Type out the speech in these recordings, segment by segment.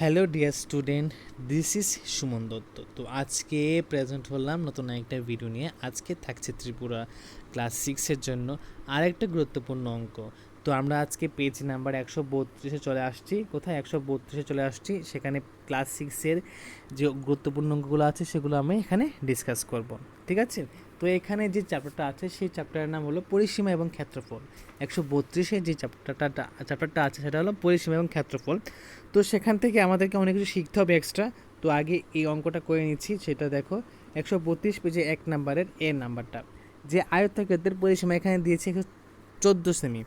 Hello dear student, this is Suman Dutta. তো আজকে present হলাম নতুন একটা ভিডিও নিয়ে। আজকে থাকছে ত্রিপুরা ক্লাস 6-এর জন্য আরেকটা গুরুত্বপূর্ণ অঙ্ক। তো আমরা আজকে পেজ নাম্বার 132-এ চলে আসছি। কোথায় 132-এ চলে আসছি? সেখানে ক্লাস 6-এর যে গুরুত্বপূর্ণ অঙ্কগুলো আছে সেগুলো আমি এখানে ডিসকাস করব, ঠিক আছে? তো এখানে যে চ্যাপ্টারটা আছে সেই চ্যাপ্টারের নাম হলো পরিসীমা এবং ক্ষেত্রফল। 132-এ যে চ্যাপ্টারটা আছে সেটা হলো পরিসীমা এবং ক্ষেত্রফল। তো সেখান থেকে আমাদেরকে অনেক কিছু শিখতে হবে এক্সট্রা। তো আগে এই অঙ্কটা করে নিচ্ছি। সেটা দেখো 132 পেজে 1 নাম্বারের এ নাম্বারটা, যে আয়তক্ষেত্রের পরিসীমা এখানে দিয়েছে 14 সেমি,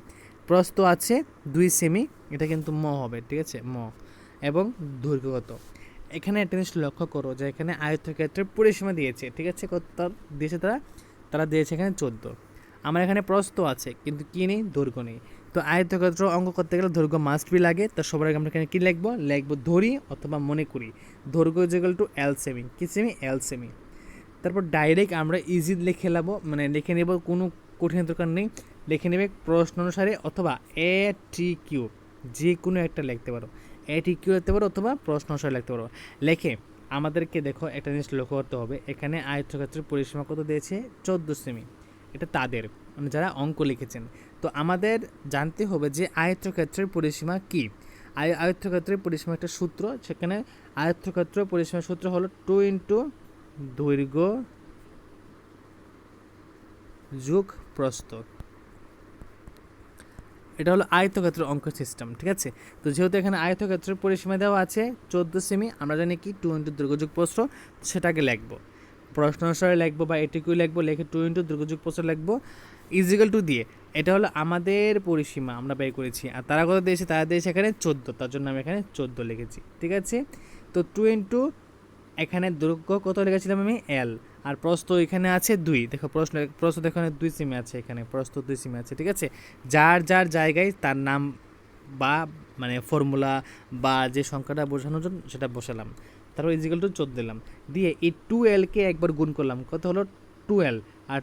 প্রস্থ আছে 2 সেমি, এটা কিন্তু ম হবে, ঠিক আছে? ম এবং দৈর্ঘ্য কত? এখানে একটা জিনিস লক্ষ্য করো যে এখানে আয়তক্ষেত্রের পরিসীমা দিয়েছে, ঠিক আছে? কত দিয়েছে তারা দিয়েছে এখানে 14। আমার এখানে প্রস্থ আছে কিন্তু কী নেই? দৈর্ঘ্য নেই। তো আয়তক্ষেত্র অঙ্ক করতে গেলে দৈর্ঘ্য মাস্ট বি লাগে। তো সবার আগে আমরা এখানে কী লিখবো ধরি অথবা মনে করি দৈর্ঘ্য ইজ ইকুয়াল টু এল সেমি। কী সেমি? এল সেমি। তারপর ডাইরেক্ট আমরা ইজি লিখে নেবো, মানে লিখে নেব, কোনো কঠিন দরকার নেই। লিখে নেবে প্রশ্ন অনুসারে অথবা এ টি কিউ, যে কোনো একটা লিখতে পারো। এ টি কিউ লিখতে পারো অথবা প্রশ্ন অনুসারে লিখতে পারো। লেখে আমাদেরকে দেখো একটা জিনিস লক্ষ্য করতে হবে, এখানে আয়তক্ষেত্রের পরিসীমা কত দিয়েছে? 14 সেমি। এটা তাদের, মানে যারা অঙ্ক লিখেছেন। তো আমাদের জানতে হবে যে আয়তক্ষেত্রের পরিসীমা কী। আয়তক্ষেত্রের পরিসীমা একটা সূত্র, সেখানে আয়তক্ষেত্রের পরিসীমার সূত্র হলো 2 ইন্টু দৈর্ঘ্য যোগ প্রস্থ। এটা হলো আয়তক্ষেত্রের অঙ্ক সিস্টেম, ঠিক আছে? তো যেহেতু এখানে আয়তক্ষেত্রের পরিসীমা দেওয়া আছে 14 সেমি, আমরা জানি কি 2 ইন্টু দৈর্ঘ্য যোগ প্রস্থ, সেটাকে লিখবো প্রশ্ন অনুসারে লিখবো বা এটিকুই লিখবো, লিখে 2 ইন্টু দৈর্ঘ্য যোগ প্রস্থ লিখবো ইজিক্যাল টু দিয়ে। এটা হলো আমাদের পরিসীমা, আমরা বের করেছি। আর তারা কত দিয়েছে? তারা দিয়েছে এখানে 14, তার জন্য আমি এখানে 14 লিখেছি, ঠিক আছে? তো 2 ইন্টু এখানে দৈর্ঘ্য কত লিখেছিলাম আমি? এল। আর প্রস্থ এখানে আছে 2। দেখো প্রস্থ দেখো এখানে 2 সেমি আছে, এখানে প্রস্থ 2 সেমি আছে, ঠিক আছে? যার যার জায়গায় তার নাম বা মানে ফর্মুলা বা যে সংখ্যাটা বোঝানোর জন্য সেটা বসালাম। তারপর ইজিক্যাল টু 14 দিলাম, দিয়ে এই 2L-কে একবার গুণ করলাম, কত হলো? 2L। আর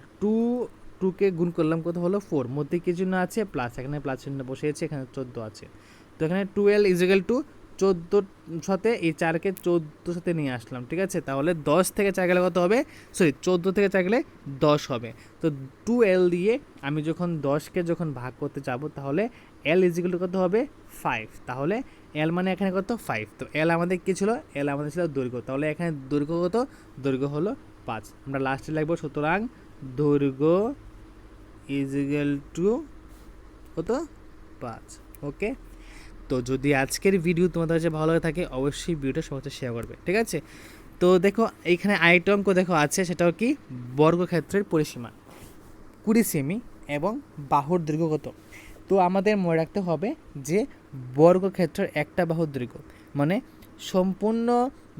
2কে গুণ করলাম, কত হলো? 4। মধ্যে কি চিহ্ন আছে? প্লাস, এখানে প্লাস চিহ্ন বসিয়েছে, এখানে 14 আছে। তো এখানে 2L ইজিক্যাল টু 14 সাথে এই 4কে 14 সাথে নিয়ে আসলাম, ঠিক আছে? তাহলে 10 থেকে 4 গেলে কত হবে? সরি, 14 থেকে 4 গেলে 10 হবে। তো 2L দিয়ে আমি যখন 10কে যখন ভাগ করতে যাব, তাহলে L ইজিক্যাল টু কত হবে? 5। তাহলে L মানে এখানে কত? 5। তো L আমাদের কী ছিল? L আমাদের ছিল দৈর্ঘ্য। তাহলে এখানে দৈর্ঘ্য কত? দৈর্ঘ্য হলো 5। আমরা লাস্টে লিখবো সুতরাং দৈর্ঘ্য ইজিক্যাল টু কত? 5। ওকে। তো যদি আজকের ভিডিও তোমাদের কাছে ভালো লাগে থাকে, অবশ্যই ভিডিওটা সবার সাথে শেয়ার করবে, ঠিক আছে? তো দেখো এইখানে আরেকটা অঙ্ক দেখো আছে, সেটাও কি বর্গক্ষেত্রের পরিসীমা 20 সেমি এবং বাহুর দৈর্ঘ্য কত? তো আমাদের মনে রাখতে হবে যে বর্গক্ষেত্রের একটা বাহুর দৈর্ঘ্য মানে সম্পূর্ণ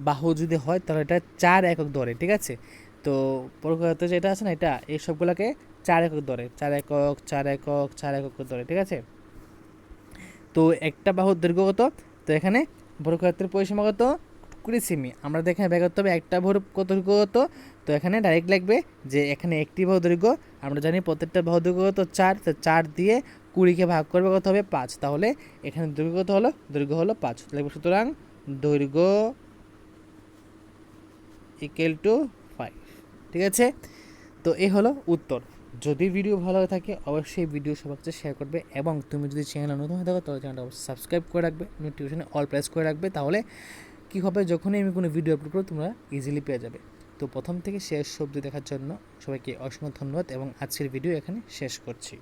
বাহু যদি হয় তাহলে এটা 4 একক ধরে, ঠিক আছে? তো বর্গক্ষেত্র যেটা আছে না, এটা এই সবগুলোকে 4 একক ধরে, 4 একক 4 একক 4 একক ধরে, ঠিক আছে? তো একটা বাহুর দৈর্ঘ্য কত? তো এখানে বর্গক্ষেত্রের পরিসীমা কত? 20 সেমি। আমরা এখানে বের করতে হবে একটা বাহুর কত দৈর্ঘ্য কত। তো এখানে ডাইরেক্ট লিখবে যে এখানে একটি বাহু দৈর্ঘ্য, আমরা জানি প্রত্যেকটা বাহু দৈর্ঘ্য কত? 4। তো 4 দিয়ে 20কে ভাগ করবে, কত হবে? 5। তাহলে এখানে দৈর্ঘ্য কত হলো? দৈর্ঘ্য হলো 5 লিখবে। সুতরাং দৈর্ঘ্য ইকুয়াল টু 5, ঠিক আছে? তো এই হলো উত্তর। যদি ভিডিও ভালো লাগে থাকে অবশ্যই ভিডিও সবার কাছে শেয়ার করবে, এবং তুমি যদি চ্যানেল নতুন হয়ে থাকো তাহলে চ্যানেলটা অবশ্যই সাবস্ক্রাইব করে রাখবে, নোটিফিকেশনে অল প্রেস করে রাখবে। তাহলে কী হবে, যখনই আমি কোনো ভিডিও আপলোড করবো তোমরা ইজিলি পেয়ে যাবে। তো প্রথম থেকে শেষ অবধি দেখার জন্য সবাইকে অসংখ্য ধন্যবাদ, এবং আজকের ভিডিও এখানে শেষ করছি।